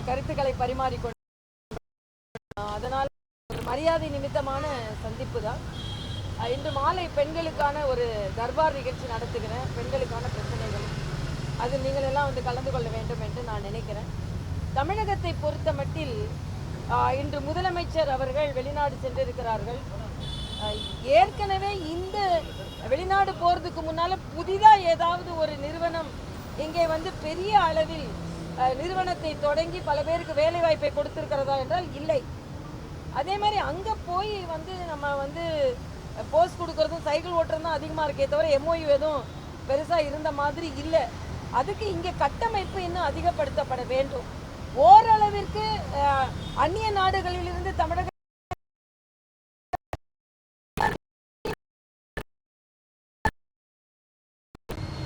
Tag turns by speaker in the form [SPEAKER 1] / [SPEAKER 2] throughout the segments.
[SPEAKER 1] கருத்துக்களை பரிமாறிக்கொண்டு அதனால் ஒரு மரியாதை நிமித்தமான சந்திப்பு தான். இன்று மாலை பெண்களுக்கான ஒரு தர்பார் நிகழ்ச்சி நடத்துகிறேன். பெண்களுக்கான பிரச்சனைகள் அது நீங்கள் எல்லாம் வந்து கலந்து கொள்ள வேண்டும் என்று நான் நினைக்கிறேன். தமிழகத்தை பொறுத்த மட்டில் இன்று முதலமைச்சர் அவர்கள் வெளிநாடு சென்றிருக்கிறார்கள். ஏற்கனவே இந்த வெளிநாடு போகிறதுக்கு முன்னால் புதிதாக ஏதாவது ஒரு நிறுவனம் இங்கே வந்து பெரிய அளவில் நிறுவனத்தை தொடங்கி பல பேருக்கு வேலை வாய்ப்பை கொடுத்திருக்கிறதா என்றால் இல்லை. அதே மாதிரி அங்கே போய் வந்து நம்ம வந்து போஸ்ட் கொடுக்கறதும் சைக்கிள் ஓட்டுறதும் தான் அதிகமாக இருக்கே தவிர எம்ஓயு எதுவும் பெருசாக இருந்த மாதிரி இல்லை. அதுக்கு இங்கே கட்டமைப்பு இன்னும் அதிகப்படுத்தப்பட வேண்டும். ஓரளவிற்கு அந்நிய நாடுகளிலிருந்து தமிழக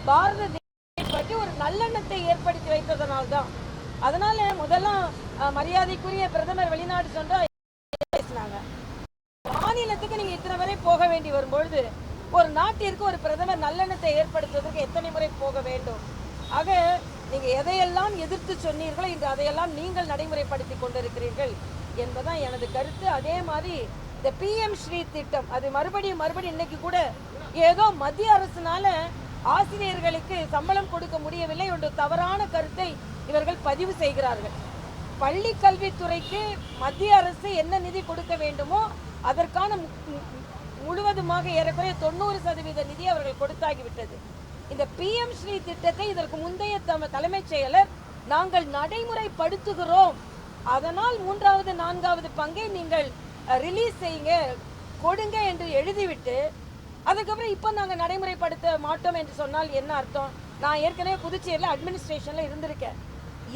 [SPEAKER 1] பாரத தேசத்தை பற்றி ஒரு நல்லெண்ணத்தை ஏற்படுத்தி வைத்ததனால்தான். அதனால முதல்ல மரியாதைக்குரிய பிரதமர் வெளிநாடு சென்றா பேசினாங்க. மாநிலத்துக்கு நீங்க இத்தனை வரை போக வேண்டி வரும்பொழுது ஒரு நாட்டிற்கு ஒரு பிரதமர் நல்லெண்ணத்தை ஏற்படுத்துவதற்கு எத்தனை முறை போக வேண்டும்? ஆக நீங்க எதையெல்லாம் எதிர்த்து சொன்னீர்களோ இன்று அதையெல்லாம் நீங்கள் நடைமுறைப்படுத்தி கொண்டிருக்கிறீர்கள் என்பதுதான் எனது கருத்து. அதே மாதிரி இந்த பிஎம் ஸ்ரீ திட்டம் அது மறுபடியும் இன்னைக்கு கூட ஏதோ மத்திய அரசுனால ஆசிரியர்களுக்கு சம்பளம் கொடுக்க முடியவில்லை என்ற தவறான கருத்தை இவர்கள் பதிவு செய்கிறார்கள். பள்ளி கல்வித்துறைக்கு மத்திய அரசு என்ன நிதி கொடுக்க வேண்டுமோ அதற்கான முழுவதுமாக ஏறக்குறைய 90% நிதி அவர்கள் கொடுத்தாகிவிட்டது. இந்த பிஎம் ஸ்ரீ திட்டத்தை இதற்கு முந்தைய தலைமைச் செயலர் நாங்கள் நடைமுறைப்படுத்துகிறோம், அதனால் 3வது 4வது பங்கை நீங்கள் ரிலீஸ் செய்யுங்க கொடுங்க என்று எழுதிவிட்டு அதுக்கப்புறம் இப்போ நாங்கள் நடைமுறைப்படுத்த மாட்டோம் என்று சொன்னால் என்ன அர்த்தம்? நான் ஏற்கனவே புதுச்சேரியில் அட்மினிஸ்ட்ரேஷனில் இருந்திருக்கேன்.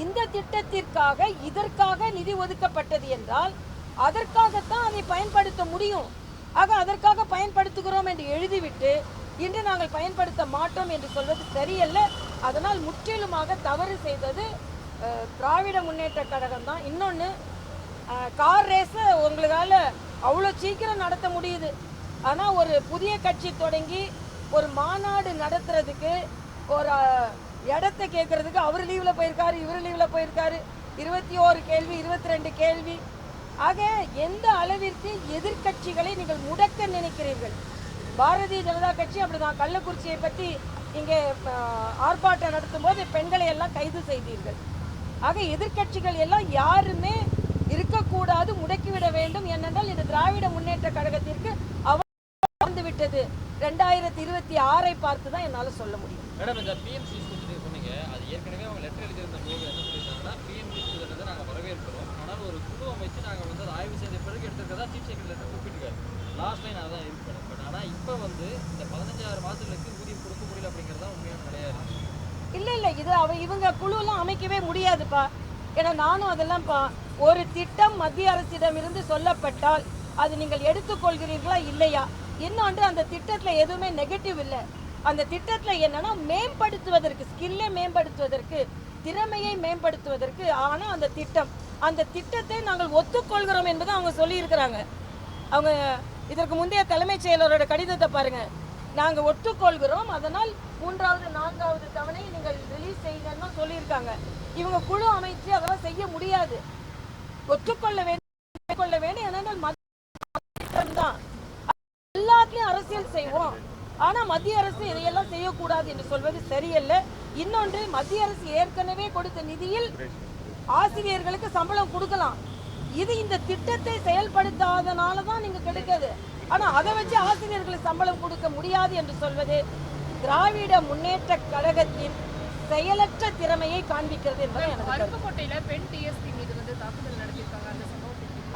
[SPEAKER 1] இந்த திட்டத்திற்காக இதற்காக நிதி ஒதுக்கப்பட்டது என்றால் அதற்காகத்தான் அதை பயன்படுத்த முடியும். ஆக அதற்காக பயன்படுத்துகிறோம் என்று எழுதிவிட்டு இன்று நாங்கள் பயன்படுத்த மாட்டோம் என்று சொல்வது சரியல்ல. அதனால் முற்றிலுமாக தவறு செய்தது திராவிட முன்னேற்ற கழகம் தான். இன்னொன்று, கார் ரேஸை உங்களால் அவ்வளோ சீக்கிரம் நடத்த முடியுது. ஆனால் ஒரு புதிய கட்சி தொடங்கி ஒரு மாநாடு நடத்துறதுக்கு ஒரு இடத்தை கேட்கறதுக்கு அவர் லீவில் போயிருக்காரு, இவர் லீவில் போயிருக்காரு, 21 கேள்வி 22 கேள்வி. ஆக எந்த அளவிற்கு எதிர்கட்சிகளை நீங்கள் முடக்க நினைக்கிறீர்கள்? பாரதிய ஜனதா கட்சி அப்படிதான். கள்ளக்குறிச்சியை பற்றி இங்கே ஆர்ப்பாட்டம் நடத்தும் போது பெண்களை எல்லாம் கைது செய்தீர்கள். ஆக எதிர்கட்சிகள் எல்லாம் யாருமே இருக்கக்கூடாது, முடக்கிவிட வேண்டும். ஏனென்றால் இந்த திராவிட முன்னேற்ற கழகத்திற்கு அவர் விட்டது 2026 பார்த்து தான் என்னால் சொல்ல முடியும்.
[SPEAKER 2] மேடம், இந்த பிஎம்சி சொன்னீங்க, அது ஏற்கனவே அவங்க லெட்டர் எழுதியிருந்த போது என்ன சொல்லியிருந்தாங்கன்னா பிஎம்சி திட்டத்தை நாங்கள் வரவேற்கிறோம், ஆனால் ஒரு குழு அமைச்சு நாங்கள் வந்து அதை ஆய்வு செய்த பிறகு எடுத்துக்கிறதா சீஃப் செக்ரட்டரி குறிப்பிட்டிருக்காரு. லாஸ்ட் லைன் அதான் இருக்கணும். பட் ஆனால் இப்போ வந்து இந்த 15 மாதங்களுக்கு ஊதியம் கொடுக்க முடியல அப்படிங்கிறதா உண்மையான கிடையாது. இல்லை
[SPEAKER 1] இது இவங்க குழுலாம் அமைக்கவே முடியாதுப்பா. ஏன்னா நானும் அதெல்லாம் ஒரு திட்டம் மத்திய அரசிடமிருந்து சொல்லப்பட்டால் அது நீங்கள் எடுத்துக்கொள்கிறீர்களா இல்லையா? இன்னொன்று, அந்த திட்டத்தில் எதுவுமே நெகட்டிவ் இல்லை. அந்த திட்டத்தில் என்னன்னா மேம்படுத்துவதற்கு, ஸ்கில்லை மேம்படுத்துவதற்கு, திறமையை மேம்படுத்துவதற்கு ஆன அந்த திட்டத்தை நாங்கள் ஒத்துக்கொள்கிறோம் என்பதை அவங்க சொல்லியிருக்கிறாங்க. அவங்க இதற்கு முந்தைய தலைமைச் செயலரோட கடிதத்தை பாருங்க. நாங்கள் ஒத்துக்கொள்கிறோம், அதனால் 3வது 4வது தவணை நீங்கள் ரிலீஸ் செய்யுங்கன்னு சொல்லியிருக்காங்க. இவங்க குழு அமைச்சு அதெல்லாம் செய்ய முடியாது. ஒத்துக்கொள்ள வேண்டும். ஏனென்றால் தான் எல்லாத்துலயும் அரசியல் செய்வோம், ஆனா மத்திய அரசு இதையெல்லாம் செய்யக்கூடாது என்று சொல்வது சரியல்ல. இன்னொன்று, மத்திய அரசு ஏற்கனவே கொடுத்த நிதியில் ஆசிரியர்களுக்கு சம்பளம் கொடுக்கலாம். இது இந்த திட்டத்தை செயல்படுத்தாதனாலதான் நீங்க கிடைக்காது. ஆனா அதை வச்சு ஆசிரியர்களுக்கு சம்பளம் கொடுக்க முடியாது என்று சொல்வது திராவிட முன்னேற்ற கழகத்தின் செயலற்ற திறமையை காண்பிக்கிறது என்பது எனக்கு.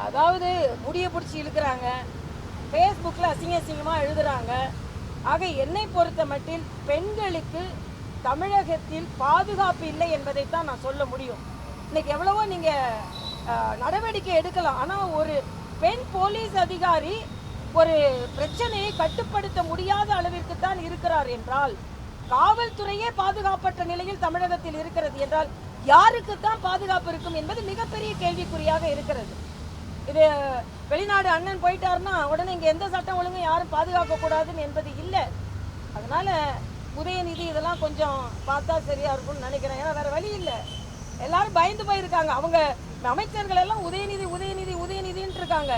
[SPEAKER 1] அதாவது முடிய பிடிச்சி இழுக்கிறாங்க, ஃபேஸ்புக்கில் அசிங்கமாக எழுதுகிறாங்க. ஆக என்னை பொறுத்த மட்டில் பெண்களுக்கு தமிழகத்தில் பாதுகாப்பு இல்லை என்பதைத்தான் நான் சொல்ல முடியும். இன்னைக்கு எவ்வளவோ நீங்கள் நடவடிக்கை எடுக்கலாம், ஆனால் ஒரு பெண் போலீஸ் அதிகாரி ஒரு பிரச்சனையை கட்டுப்படுத்த முடியாத அளவிற்கு தான் இருக்கிறார் என்றால், காவல்துறையே பாதுகாப்பற்ற நிலையில் தமிழகத்தில் இருக்கிறது என்றால் யாருக்கு தான் பாதுகாப்பு இருக்கும் என்பது மிகப்பெரிய கேள்விக்குறியாக இருக்கிறது. இது வெளிநாடு அண்ணன் போயிட்டாருன்னா உடனே இங்கே எந்த சட்டம் ஒழுங்கும் யாரும் பாதுகாக்கக்கூடாதுன்னு என்பது இல்லை. அதனால உதயநிதி இதெல்லாம் கொஞ்சம் பார்த்தா சரியா இருக்கும்னு நினைக்கிறேன். ஏன்னா வேற வழி இல்லை. எல்லாரும் பயந்து போயிருக்காங்க. அவங்க அமைச்சர்கள் எல்லாம் உதயநிதி உதயநிதி உதயநிதின்னு இருக்காங்க.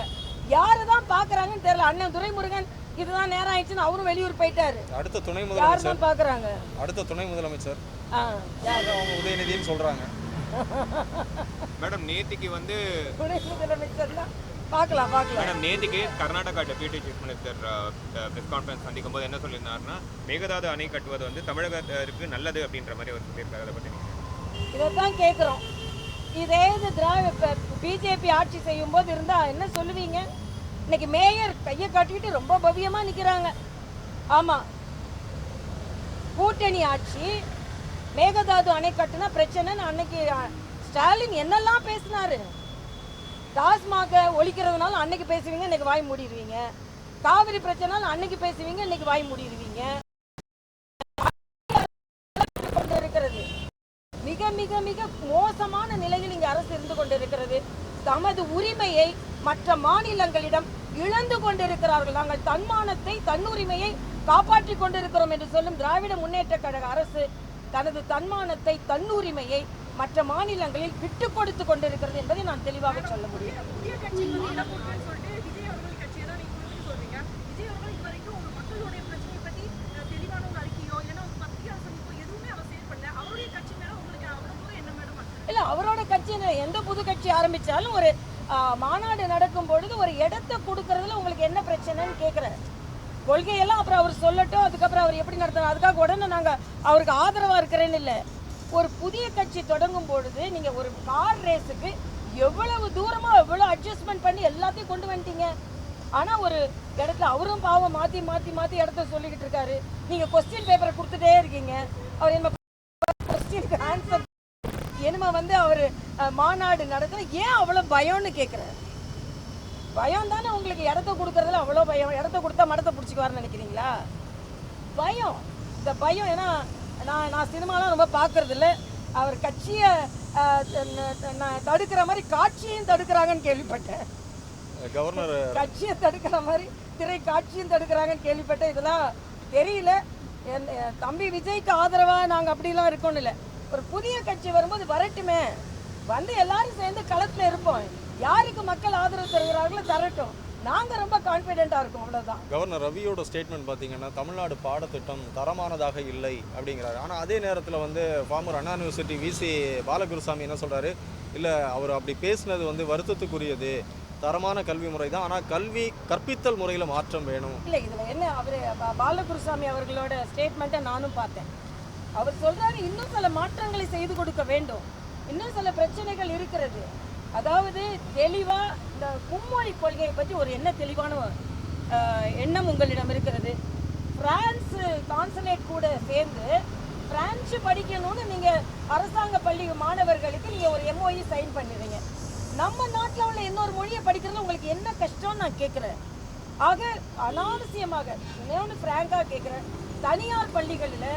[SPEAKER 1] யாரு தான் பாக்குறாங்கன்னு தெரியல. அண்ணன் துரைமுருகன் இதுதான் நேரம் ஆயிடுச்சுன்னு அவரும் வெளியூர் போயிட்டாரு.
[SPEAKER 3] அடுத்த துணை
[SPEAKER 1] யார்
[SPEAKER 3] முதலமைச்சர்
[SPEAKER 1] தான் பாக்குறாங்க?
[SPEAKER 3] அடுத்த துணை முதலமைச்சர்
[SPEAKER 1] யாரு?
[SPEAKER 3] அவங்க உதயநிதின்னு சொல்றாங்க.
[SPEAKER 4] மேடம் நேத்திக்கு வந்து
[SPEAKER 1] துணை முதலமைச்சர் தான் பார்க்கலாம்.
[SPEAKER 4] மேடம் நேத்திக்கு Karnataka deputy chief minister press conference சந்திக்கும் போது என்ன சொல்லியிருந்தாருன்னா மேகதாது அணை கட்டுவது வந்து தமிழகத்திற்கு நல்லது அப்படின்ற மாதிரி அவர் சொல்லியிருக்காரு. அதை பற்றி
[SPEAKER 1] இதைத்தான் கேட்குறோம். இதே இது பிஜேபி ஆட்சி செய்யும் போது இருந்தா என்ன சொல்லுவீங்க? இன்னைக்கு மேயர் கையை காட்டிக்கிட்டு ரொம்ப பவ்யமா நிக்கிறாங்க. ஆமா, கூட்டணி ஆட்சி மேகதாது அணை கட்டுனா பிரச்சனைன்னு அன்னைக்கு ஸ்டாலின் என்னெல்லாம் பேசினாரு. டாஸ்மாக ஒழிக்கிறதுனால அன்னைக்கு பேசுவீங்க, இன்னைக்கு வாய் மூடிடுவீங்க. காவிரி பிரச்சனை அன்னைக்கு பேசுவீங்க, இன்னைக்கு வாய் மூடிடுவீங்க. கொண்டிருக்கிறது மிக மிக மிக மோசமான நிலையில் இங்கு அரசு இருந்து கொண்டிருக்கிறது. தமது உரிமையை மற்ற மாநிலங்களிடம் இழந்து கொண்டிருக்கிறார்கள். நாங்கள் தன்மானத்தை தன்னுரிமையை காப்பாற்றிக் கொண்டிருக்கிறோம் என்று சொல்லும் திராவிட முன்னேற்ற கழக அரசு தனது தன்மானத்தை தன்னுரிமையை மற்ற மாநிலங்களில் விட்டுக் கொடுத்து கொண்டிருக்கிறது என்பதை நான் தெளிவாக சொல்ல முடியும். இல்ல, அவரோட கட்சி எந்த புது கட்சி ஆரம்பிச்சாலும் ஒரு மாநாடு நடக்கும் பொழுது ஒரு இடத்தை கொடுக்கறதுல உங்களுக்கு என்ன பிரச்சனைன்னு கேட்கிறேன். கொள்கையெல்லாம் அப்புறம் அவர் சொல்லட்டும், அதுக்கப்புறம் அவர் எப்படி நடத்துறாரு அதுக்காக உடனே நாங்க அவருக்கு ஆதரவா இருக்கிறேன்னு இல்லை. ஒரு புதிய கட்சி தொடங்கும் பொழுது நீங்க ஒரு கார் ரேஸுக்கு எவ்வளவு தூரமா எவ்வளவு அட்ஜஸ்ட்மெண்ட் பண்ணி எல்லாத்தையும் கொண்டு வந்துட்டீங்க. ஆனா ஒரு இடத்துல அவரும் பாவம் மாத்தி மாத்தி மாத்தி இடத்த சொல்லிக்கிட்டு இருக்காரு. நீங்க கொஸ்டின் பேப்பரை கொடுத்துட்டே இருக்கீங்க. அவர் என்ன கொஸ்டினுக்கு ஆன்சர் என்னமா வந்து அவர் மாநாடு நடத்துல ஏன் அவ்வளவு பயம்னு கேட்குறாரு. பயம் தானே உங்களுக்கு, இடத்த கொடுக்கறதுல அவ்வளோ பயம். இடத்த கொடுத்தா மடத்தை பிடிச்சிக்குவாருன்னு நினைக்கிறீங்களா? பயம். இந்த பயம் ஏன்னா நான் சினிமாலாம் ரொம்ப பார்க்கறது இல்லை. அவர் கட்சியை தடுக்கிற மாதிரி காட்சியும் தடுக்கிறாங்கன்னு கேள்விப்பட்டேன்.
[SPEAKER 3] கவர்னர்
[SPEAKER 1] கட்சியை தடுக்கிற மாதிரி திரை காட்சியும் தடுக்கிறாங்கன்னு கேள்விப்பட்டேன். இதெல்லாம் தெரியல. தம்பி விஜய்க்கு ஆதரவாக நாங்கள் அப்படிலாம் இருக்கோன்னு இல்லை. ஒரு புதிய கட்சி வரும்போது வரட்டுமே, வந்து எல்லாரும் சேர்ந்து களத்தில் இருப்போம். யாருக்கு மக்கள் ஆதரவு தருகிறார்களோ தரட்டும், நாங்கள் ரொம்ப கான்ஃபிடென்ட்டாக இருக்கோம், அவ்வளோதான்.
[SPEAKER 3] கவர்னர் ரவியோட ஸ்டேட்மெண்ட் பார்த்தீங்கன்னா தமிழ்நாடு பாடத்திட்டம் தரமானதாக இல்லை அப்படிங்கிறாரு. ஆனால் அதே நேரத்தில் வந்து ஃபார்மர் அண்ணா யூனிவர்சிட்டி விசி பாலகுருசாமி என்ன சொல்கிறாரு, இல்லை அவர் அப்படி பேசினது வந்து வருத்தத்துக்குரியது. தரமான கல்வி முறை தான், ஆனால் கல்வி கற்பித்தல் முறையில் மாற்றம் வேணும்.
[SPEAKER 1] இல்லை, இதில் என்ன அவர் பாலகுருசாமி அவர்களோட ஸ்டேட்மெண்ட்டை நானும் பார்த்தேன். அவர் சொல்கிறாரு இன்னும் சில மாற்றங்களை செய்து கொடுக்க வேண்டும், இன்னும் சில பிரச்சனைகள் இருக்கிறது. அதாவது தெளிவாக இந்த மும்மொழி கொள்கையை பற்றி ஒரு என்ன தெளிவான எண்ணம் உங்களிடம் இருக்கிறது. பிரான்ஸ் கான்சுலேட் கூட சேர்ந்து பிரான்ஸ் படிக்கணும்னு நீங்கள் அரசாங்க பள்ளி மாணவர்களுக்கு நீங்கள் ஒரு MOU சைன் பண்ணிடுறீங்க. நம்ம நாட்டில் உள்ள இன்னொரு மொழியை படிக்கிறது உங்களுக்கு என்ன கஷ்டம்னு நான் கேட்குறேன். ஆக அனாவசியமாக இன்னொன்று ஃப்ராங்காக கேட்குறேன், தனியார் பள்ளிகளில்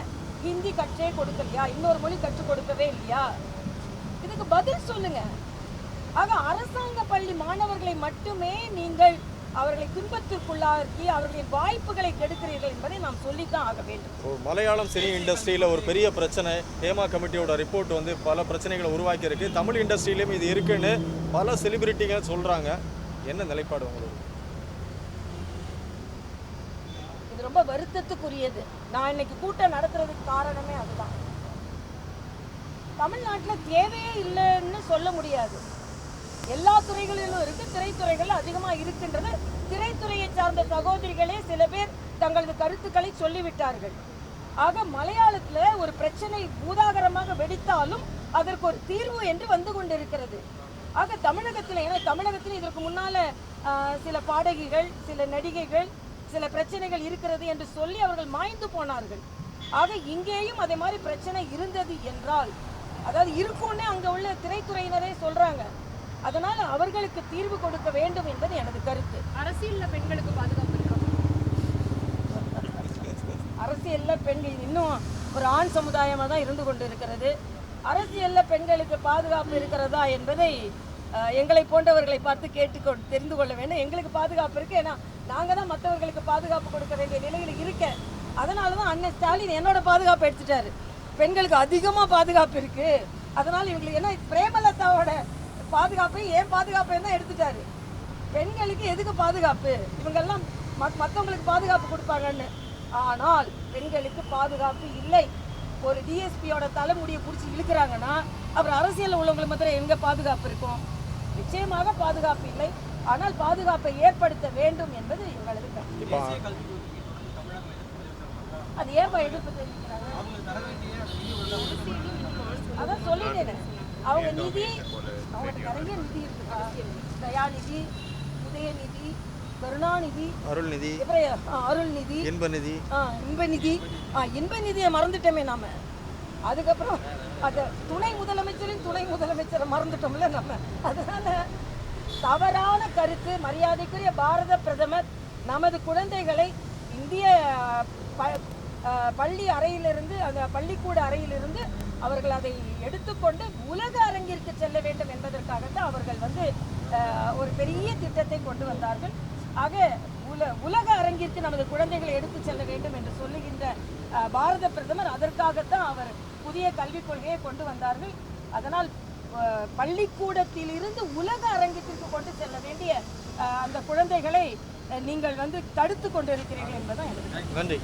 [SPEAKER 1] ஹிந்தி கற்றே கொடுக்கலையா, இன்னொரு மொழி கற்றுக் கொடுக்கவே இல்லையா? இதுக்கு பதில் சொல்லுங்க. ஆக அரசாங்க பள்ளி மாணவர்களை மட்டுமே நீங்கள் அவர்களை துன்பத்திற்குள்ளாக்கி அவர்களின் வாய்ப்புகளை கெடுக்கிறீர்கள் என்பதை நாம் சொல்லித்தான் ஆக வேண்டும்.
[SPEAKER 3] மலையாளம் சினி இண்டஸ்ட்ரியில் ஒரு பெரிய பிரச்சனை, ஹேமா கமிட்டியோட ரிப்போர்ட் வந்து பல பிரச்சனைகளை உருவாக்கி இருக்கு. தமிழ் இண்டஸ்ட்ரியிலையும் இது இருக்குன்னு பல செலிபிரிட்டிங்க சொல்றாங்க. என்ன நிலைப்பாடு உங்களுக்கு?
[SPEAKER 1] இது ரொம்ப வருத்தத்துக்குரியது. நான் இன்னைக்கு கூட்டம் நடத்துறதுக்கு காரணமே அதுதான். தமிழ்நாட்டில் தேவையே இல்லைன்னு சொல்ல முடியாது. எல்லா துறைகளிலும் இருக்கு, திரைத்துறைகள் அதிகமாக இருக்கின்றது. திரைத்துறையை சார்ந்த சகோதரிகளே சில பேர் தங்களது கருத்துக்களை சொல்லிவிட்டார்கள். ஆக மலையாளத்தில் ஒரு பிரச்சனை பூதாகரமாக வெடித்தாலும் அதற்கு ஒரு தீர்வு என்று வந்து கொண்டிருக்கிறது. ஆக தமிழகத்தில், ஏன்னா தமிழகத்தில் இதற்கு முன்னால சில பாடகிகள், சில நடிகைகள், சில பிரச்சனைகள் இருக்கிறது என்று சொல்லி அவர்கள் மாய்ந்து போனார்கள். ஆக இங்கேயும் அதே மாதிரி பிரச்சனை இருந்தது என்றால், அதாவது இருக்கும்னே அங்கே உள்ள திரைத்துறையினரே சொல்றாங்க. அதனால அவர்களுக்கு தீர்வு கொடுக்க வேண்டும் என்பது எனது கருத்து.
[SPEAKER 5] அரசியல்ல பெண்களுக்கு பாதுகாப்பு இருக்கா?
[SPEAKER 1] அரசியல்ல பெண்கள் இன்னும் ஒரு ஆண் சமுதாயமாக தான் இருந்து கொண்டு இருக்கிறது. அரசியல்ல பெண்களுக்கு பாதுகாப்பு இருக்கிறதா என்பதை எங்களை போன்றவர்களை பார்த்து தெரிந்து கொள்ள வேண்டும். எங்களுக்கு பாதுகாப்பு இருக்கு, ஏன்னா நாங்கள் தான் மற்றவர்களுக்கு பாதுகாப்பு கொடுக்க வேண்டிய நிலையில் இருக்கேன். அதனால தான் அண்ணன் ஸ்டாலின் என்னோட பாதுகாப்பு எடுத்துட்டாரு. பெண்களுக்கு அதிகமாக பாதுகாப்பு இருக்கு, அதனால் இவங்களுக்கு என்ன பிரேமலதாவோட பாதுகாப்பையும் ஏன் பாதுகாப்பையும் தான் எடுத்துட்டாரு. பெண்களுக்கு எதுக்கு பாதுகாப்பு, இவங்கெல்லாம் மற்றவங்களுக்கு பாதுகாப்பு கொடுப்பாங்கன்னு. ஆனால் பெண்களுக்கு பாதுகாப்பு இல்லை. ஒரு டிஎஸ்பியோட தலைமுடியை பிடிச்சி இழுக்கிறாங்கன்னா அப்புறம் அரசியல் உள்ளவங்களுக்கு மாத்திரம் எங்க பாதுகாப்பு இருக்கும்? நிச்சயமாக பாதுகாப்பு இல்லை. ஆனால் பாதுகாப்பை ஏற்படுத்த வேண்டும் என்பது எங்களது கருத்து. அது ஏன் எதிர்ப்பு தெரிவிக்கிறாங்க? அதான் சொல்லிட்டேன், அவங்க நிதி, அவங்களுக்கு நிறைய நிதி இருக்குக்கா. தயாநிதி, உதயநிதி, கருணாநிதி,
[SPEAKER 3] அருள்நிதி,
[SPEAKER 1] அருள்நிதி,
[SPEAKER 3] இன்பநிதி,
[SPEAKER 1] இன்பநிதியை மறந்துட்டோமே நாம. அதுக்கப்புறம் அது துணை முதலமைச்சரின் துணை முதலமைச்சரை மறந்துட்டோம்ல நம்ம. அதனால தவறான கருத்து. மரியாதைக்குரிய பாரத பிரதமர் நமது குழந்தைகளை இந்திய பள்ளி அறையிலிருந்து, அந்த பள்ளிக்கூட அறையிலிருந்து அவர்கள் அதை எடுத்துக்கொண்டு உலக அரங்கிற்கு செல்ல வேண்டும் என்பதற்காகத்தான் அவர்கள் ஒரு பெரிய திட்டத்தை கொண்டு வந்தார்கள். ஆக உலக அரங்கிற்கு நமது குழந்தைகளை எடுத்து செல்ல வேண்டும் என்று சொல்லுகின்ற பாரத பிரதமர் அதற்காகத்தான் அவர் புதிய கல்விக் கொள்கையை கொண்டு வந்தார்கள். அதனால் பள்ளிக்கூடத்திலிருந்து உலக அரங்கத்திற்கு கொண்டு செல்ல வேண்டிய அந்த குழந்தைகளை நீங்கள் தடுத்து கொண்டிருக்கிறீர்கள் என்பதுதான் எனக்கு
[SPEAKER 3] நன்றி.